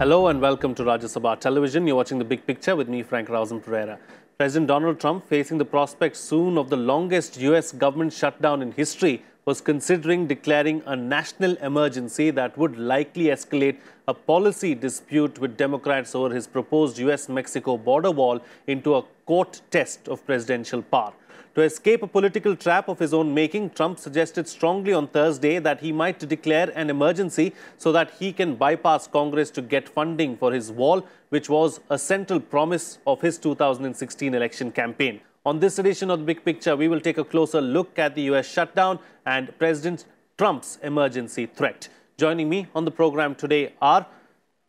Hello and welcome to Rajya Sabha Television. You're watching The Big Picture with me, Frank Pereira. President Donald Trump, facing the prospect soon of the longest US government shutdown in history, was considering declaring a national emergency that would likely escalate a policy dispute with Democrats over his proposed US-Mexico border wall into a court test of presidential power. To escape a political trap of his own making, Trump suggested strongly on Thursday that he might declare an emergency so that he can bypass Congress to get funding for his wall, which was a central promise of his 2016 election campaign. On this edition of The Big Picture, we will take a closer look at the US shutdown and President Trump's emergency threat. Joining me on the program today are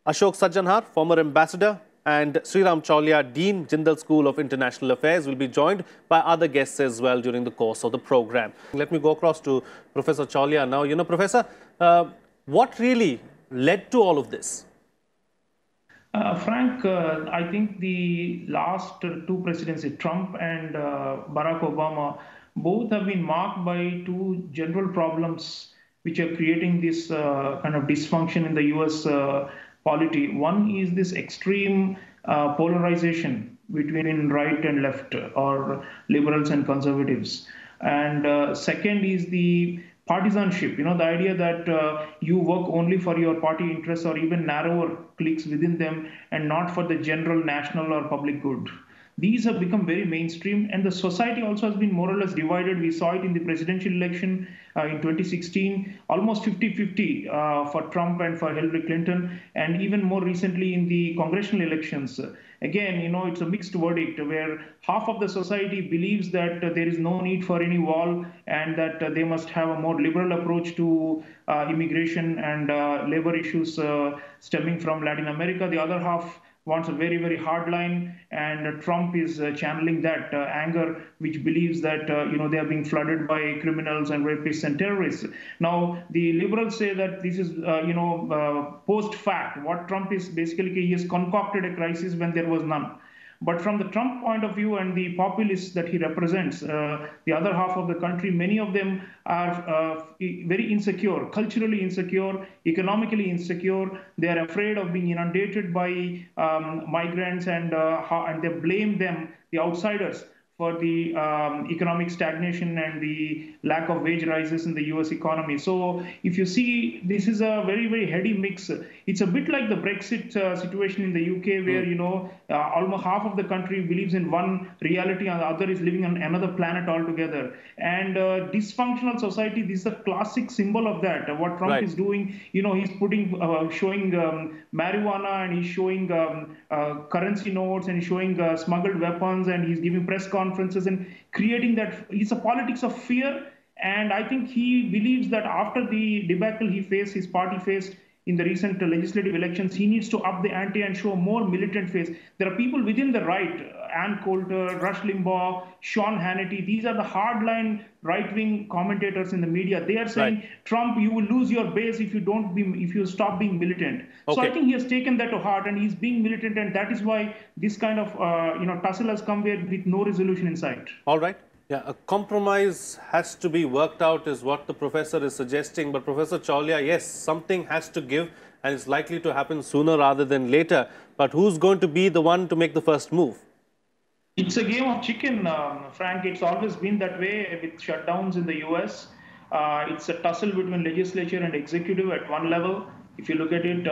Ashok Sajjanhar, former ambassador, and Sreeram Chaulia, Dean, Jindal School of International Affairs, will be joined by other guests as well during the course of the program. Let me go across to Professor Chaulia now. Professor, what really led to all of this? Frank, I think the last two presidencies, Trump and Barack Obama, both have been marked by two general problems which are creating this kind of dysfunction in the US polity. One is this extreme polarization between right and left, or liberals and conservatives. And second is the partisanship, the idea that you work only for your party interests or even narrower cliques within them and not for the general national or public good. These have become very mainstream, and the society also has been more or less divided. We saw it in the presidential election in 2016, almost 50-50 for Trump and for Hillary Clinton, and even more recently in the congressional elections. Again, it's a mixed verdict where half of the society believes that there is no need for any wall and that they must have a more liberal approach to immigration and labor issues stemming from Latin America. The other half wants a very, very hard line, and Trump is channeling that anger, which believes that they are being flooded by criminals and rapists and terrorists. Now, the liberals say that this is post-fact. What Trump is basically, he has concocted a crisis when there was none. But from the Trump point of view and the populists that he represents, the other half of the country, many of them are very insecure, culturally insecure, economically insecure. They are afraid of being inundated by migrants, and they blame them, the outsiders, for the economic stagnation and the lack of wage rises in the US economy. So if you see, this is a very, very heady mix. It's a bit like the Brexit situation in the UK, where, almost half of the country believes in one reality and the other is living on another planet altogether. And dysfunctional society, this is a classic symbol of that. What Trump is doing, he's showing marijuana, and he's showing currency notes, and he's showing smuggled weapons, and he's giving press conferences and creating that. It's a politics of fear. And I think he believes that after the debacle his party faced in the recent legislative elections, he needs to up the ante and show a more militant face. There are people within the right, Ann Coulter, Rush Limbaugh, Sean Hannity. These are the hardline right-wing commentators in the media. They are saying, Trump, you will lose your base if you stop being militant. So I think he has taken that to heart, and he's being militant, and that is why this kind of tussle has come with no resolution in sight. All right. Yeah, a compromise has to be worked out is what the professor is suggesting. But Professor Chaulia, yes, something has to give, and it's likely to happen sooner rather than later. But who's going to be the one to make the first move? It's a game of chicken, Frank. It's always been that way with shutdowns in the US. It's a tussle between legislature and executive at one level. If you look at it,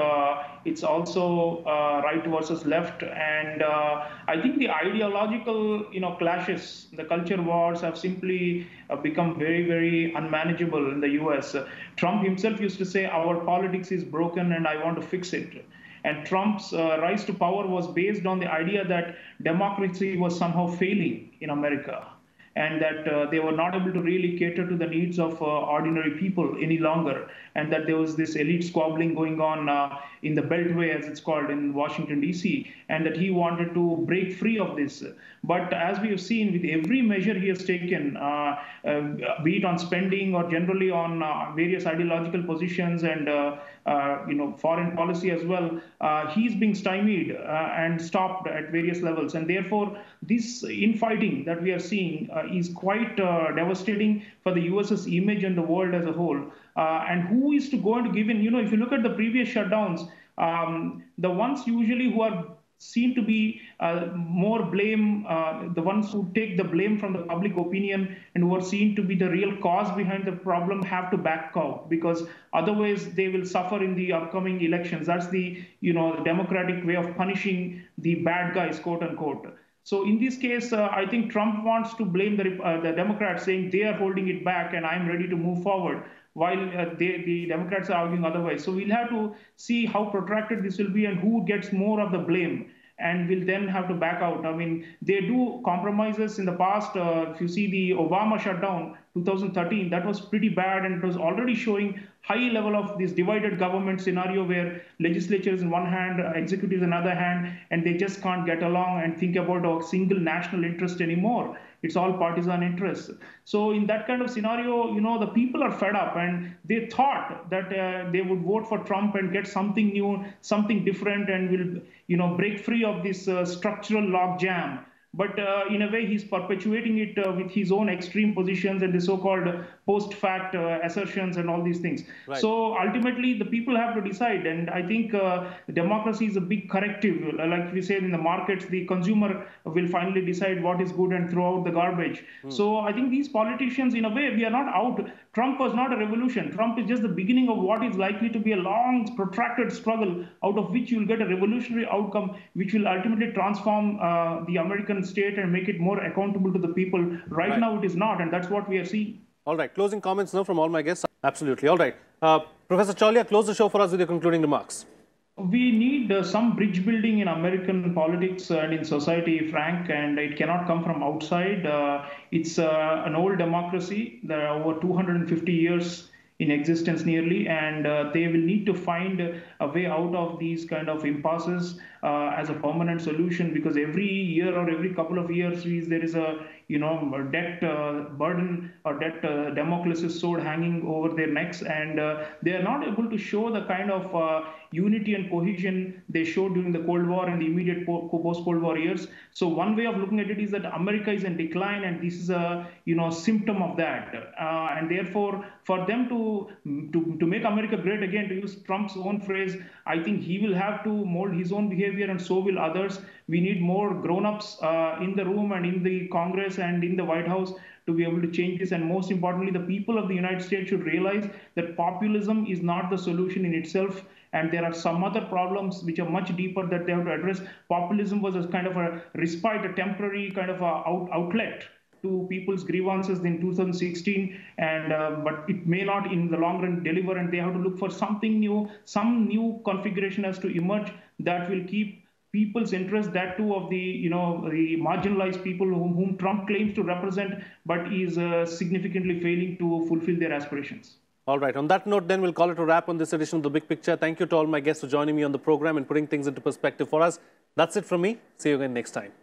it's also right versus left. And I think the ideological clashes, the culture wars have simply become very, very unmanageable in the US. Trump himself used to say, our politics is broken and I want to fix it. And Trump's rise to power was based on the idea that democracy was somehow failing in America, and that they were not able to really cater to the needs of ordinary people any longer, and that there was this elite squabbling going on in the Beltway, as it's called, in Washington, D.C., and that he wanted to break free of this. But as we have seen, with every measure he has taken, be it on spending or generally on various ideological positions and foreign policy as well, he's being stymied and stopped at various levels. And therefore, this infighting that we are seeing is quite devastating for the US's image and the world as a whole. And who is to go and give in? If you look at the previous shutdowns, The ones usually who are seen to be more blame, the ones who take the blame from the public opinion and who are seen to be the real cause behind the problem have to back out, because otherwise they will suffer in the upcoming elections. That's the, the democratic way of punishing the bad guys, quote unquote. So in this case, I think Trump wants to blame the Democrats, saying they are holding it back and I'm ready to move forward, while the Democrats are arguing otherwise. So we'll have to see how protracted this will be and who gets more of the blame, and will then have to back out. I mean, they do compromises in the past. If you see the Obama shutdown, 2013, that was pretty bad, and it was already showing high level of this divided government scenario where legislatures in one hand, executives in another hand, and they just can't get along and think about a single national interest anymore. It's all partisan interests. So in that kind of scenario, the people are fed up, and they thought that they would vote for Trump and get something new, something different, and will, break free of this structural logjam. But in a way, he's perpetuating it with his own extreme positions and the so-called post-fact assertions and all these things. Right. So ultimately, the people have to decide. And I think democracy is a big corrective. Like we said in the markets, the consumer will finally decide what is good and throw out the garbage. So I think these politicians, in a way, we are not out. Trump was not a revolution. Trump is just the beginning of what is likely to be a long, protracted struggle, out of which you will get a revolutionary outcome, which will ultimately transform the American state and make it more accountable to the people. Right now, it is not, and that's what we are seeing. All right. Closing comments now from all my guests. Absolutely. All right. Professor Chaulia, close the show for us with your concluding remarks. We need some bridge building in American politics and in society, Frank, and it cannot come from outside. It's an old democracy. There are over 250 years in existence nearly, and they will need to find a way out of these kind of impasses as a permanent solution, because every year or every couple of years there is a debt burden or debt Damocles' sword hanging over their necks, and they are not able to show the kind of unity and cohesion they showed during the Cold War and the immediate post-Cold War years. So one way of looking at it is that America is in decline, and this is a symptom of that. And therefore, for them to make America great again, to use Trump's own phrase, I think he will have to mold his own behavior, and so will others. We need more grown-ups in the room and in the Congress and in the White House to be able to change this. And most importantly, the people of the United States should realize that populism is not the solution in itself, and there are some other problems which are much deeper that they have to address. Populism was a kind of a respite, a temporary kind of outlet to people's grievances in 2016, and but it may not in the long run deliver, and they have to look for something new, some new configuration has to emerge that will keep people's interest, that too of the the marginalized people whom Trump claims to represent, but is significantly failing to fulfill their aspirations. All right. On that note, then, we'll call it a wrap on this edition of The Big Picture. Thank you to all my guests for joining me on the program and putting things into perspective for us. That's it from me. See you again next time.